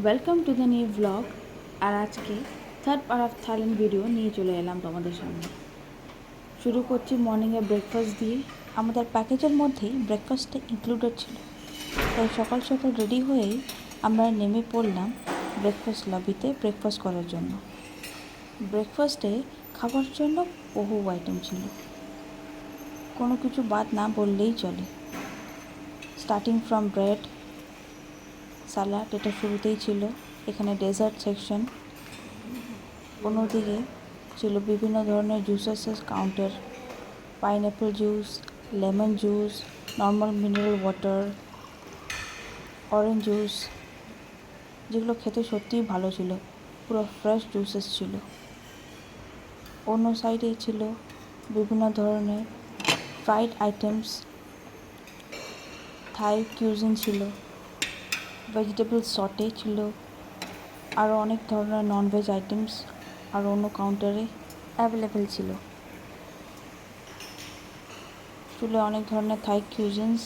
Welcome to the new blog. আর আজকে third part of Thailand video নিয়ে চলে এলাম তোমাদের সামনে। শুরু করছি মর্নিংয়ে ব্রেকফাস্ট দিয়ে। আমাদের প্যাকেজের মধ্যেই ব্রেকফাস্টটা ইনক্লুডেড ছিল, তাই সকাল সকাল রেডি হয়েই আমরা নেমে পড়লাম ব্রেকফাস্ট লবিতে ব্রেকফাস্ট করার জন্য। ব্রেকফাস্টে খাবার জন্য বহু আইটেম ছিল, কোনো কিছু বাদ না বললেই চলে। স্টার্টিং ফ্রম ব্রেড, স্যালাড, এটা শুরুতেই ছিল। এখানে ডেজার্ট সেকশন, অন্যদিকে ছিল বিভিন্ন ধরনের জুসেসের counter, pineapple juice, lemon juice, normal mineral water, orange juice, যেগুলো খেতে সত্যিই ভালো ছিল, পুরো ফ্রেশ জুসেস ছিল। অন্য সাইডে ছিল বিভিন্ন ধরনের ফ্রাইড আইটেমস, থাই কিউজিন ছিল, ভেজিটেবল সটে ছিল, আরও অনেক ধরনের ননভেজ আইটেমস আর অন্য কাউন্টারে অ্যাভেলেবেল ছিল। ছিল অনেক ধরনের থাই কিউজিনস,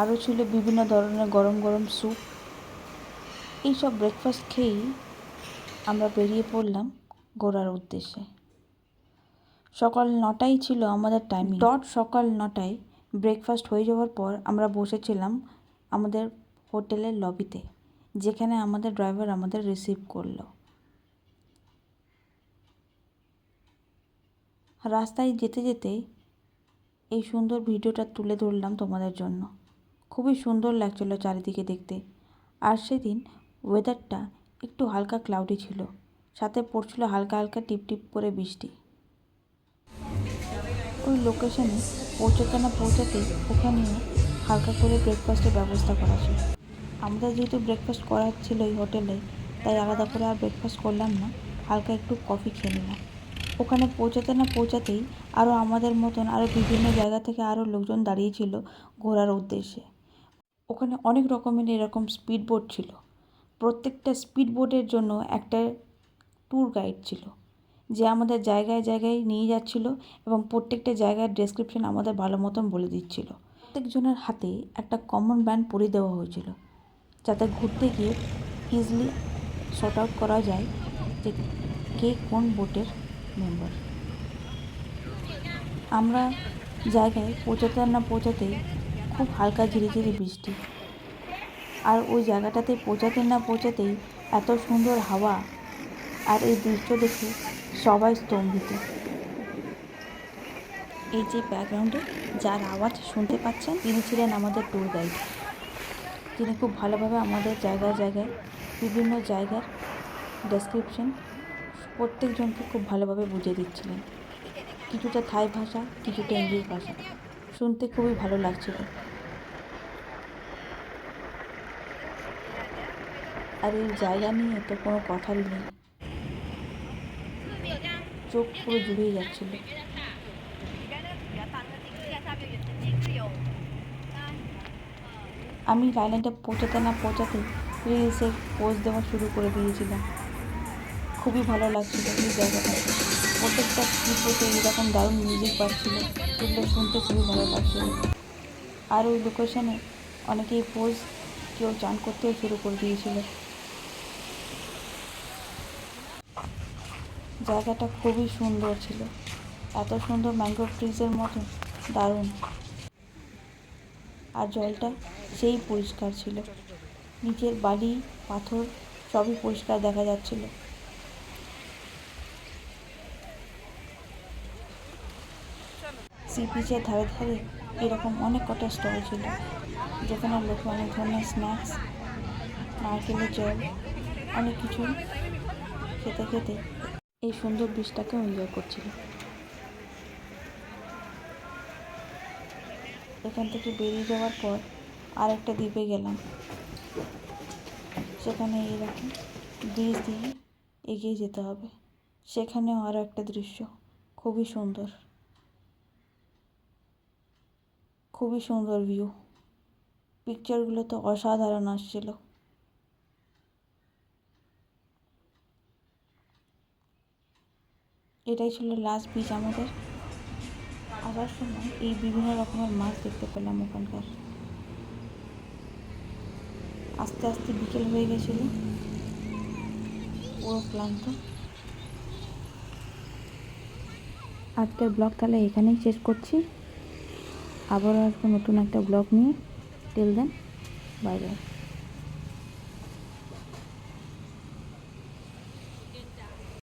আরও ছিল বিভিন্ন ধরনের গরম গরম স্যুপ। এইসব ব্রেকফাস্ট খেয়েই আমরা বেরিয়ে পড়লাম ঘোরার উদ্দেশ্যে। সকাল 9টাই ছিল আমাদের টাইম। ডট সকাল 9টায় ব্রেকফাস্ট হয়ে যাওয়ার পর আমরা বসেছিলাম আমাদের হোটেলের লবিতে, যেখানে আমাদের ড্রাইভার আমাদের রিসিভ করলো। রাস্তায় যেতে যেতে এই সুন্দর ভিডিওটা তুলে ধরলাম তোমাদের জন্য। খুবই সুন্দর লাগছিল চারিদিকে দেখতে। আর সেদিন ওয়েদারটা একটু হালকা ক্লাউডি ছিল, সাথে পড়ছিল হালকা হালকা টিপ টিপ করে বৃষ্টি। ওই লোকেশনে পৌঁছাতে না পৌঁছাতেই ওখানেও হালকা করে ব্রেকফাস্টের ব্যবস্থা করা ছিল। আমাদের যেহেতু ব্রেকফাস্ট করা ছিল এই হোটেলে, তাই আলাদা করে আর ব্রেকফাস্ট করলাম না, হালকা একটু কফি খেয়ে নিলাম। ওখানে পৌঁছাতে না পৌঁছাতেই আরও আমাদের মতন আরও বিভিন্ন জায়গা থেকে আরও লোকজন দাঁড়িয়েছিল ঘোরার উদ্দেশ্যে। ওখানে অনেক রকমের এরকম স্পিড বোট ছিল। প্রত্যেকটা স্পিড বোটের জন্য একটা ট্যুর গাইড ছিল, যে আমাদের জায়গায় জায়গায় নিয়ে যাচ্ছিল এবং প্রত্যেকটা জায়গার ডেসক্রিপশন আমাদের ভালো মতন বলে দিচ্ছিল। প্রত্যেকজনের হাতে একটা কমন ব্যান্ড পরিয়ে দেওয়া হয়েছিল, যাতে ঘুরতে গিয়ে ইজিলি শর্ট আউট করা যায় যে কে কোন বোটের মেম্বার। আমরা জায়গায় পৌঁছাতে না পৌঁছাতেই খুব হালকা ঝিরিঝিরি বৃষ্টি, আর ওই জায়গাটাতে পৌঁছাতে না পৌঁছাতেই এত সুন্দর হাওয়া, আর এই দৃশ্য দেখে সবাই স্তম্ভিত। এই যে ব্যাকগ্রাউন্ডে যার আওয়াজ শুনতে পাচ্ছেন, তিনি ছিলেন আমাদের ট্যুর গাইড। তিনি খুব ভালোভাবে আমাদের জায়গায় জায়গায় বিভিন্ন জায়গার ডেসক্রিপশন প্রত্যেকজনকে খুব ভালোভাবে বুঝিয়ে দিচ্ছিলেন। কিছুটা থাই ভাষা, কিছুটা ইংলিশ ভাষা, শুনতে খুবই ভালো লাগছিল। আর এই জায়গা নিয়ে তো কোনো কথাই নেই, চোখ পুরো জুড়িয়ে যাচ্ছিল। আমি আইল্যান্ডে পৌঁছাতে না পৌঁছাতেই রিলসে পোজ দেওয়া শুরু করে দিয়েছিলাম। খুবই ভালো লাগছিল এই জায়গাটা। প্রত্যেকটা ভিডিওতে এরকম দারুণ মিউজিক পাচ্ছিল, যেগুলো শুনতে খুবই ভালো লাগছিল। আর ওই লোকেশনে অনেকেই পোজ, কেউ চান করতেও শুরু করে দিয়েছিল। জায়গাটা খুবই সুন্দর ছিল, এত সুন্দর ম্যানগ্রোভ ট্রিজের মতন, দারুণ। আর জলটা সেই পরিষ্কার ছিল, নিচের বালি পাথর সবই পরিষ্কার দেখা যাচ্ছিল। সি বিচের ধারে ধারে এরকম অনেক কটা স্টল ছিল, যেখানে লোকে অনেক ধরনের স্ন্যাক্স, নারকেলের জল, অনেক কিছু খেতে খেতে এই সুন্দর বীজটাকেও এনজয় করছিল। এখান থেকে বেরিয়ে যাওয়ার পর আর একটা দ্বীপে গেলাম, সেখানে এরকম ব্রিজ দিয়ে এগিয়ে যেতে হবে। সেখানেও আরও একটা দৃশ্য, খুবই সুন্দর, খুবই সুন্দর ভিউ। পিকচারগুলো তো অসাধারণ আসছিল। এটাই ছিল লাস্ট বিচ আমাদের। আসার সময় এই বিভিন্ন রকমের মাছ দেখতে পেলাম ওখানকার। আস্তে আস্তে বিকেল হয়ে গেছিলো, পুরো ক্লান্ত। আজকের ব্লগ তাহলে এখানেই শেষ করছি। আবারও আসবো নতুন একটা ব্লগ নিয়ে। Till then, bye by.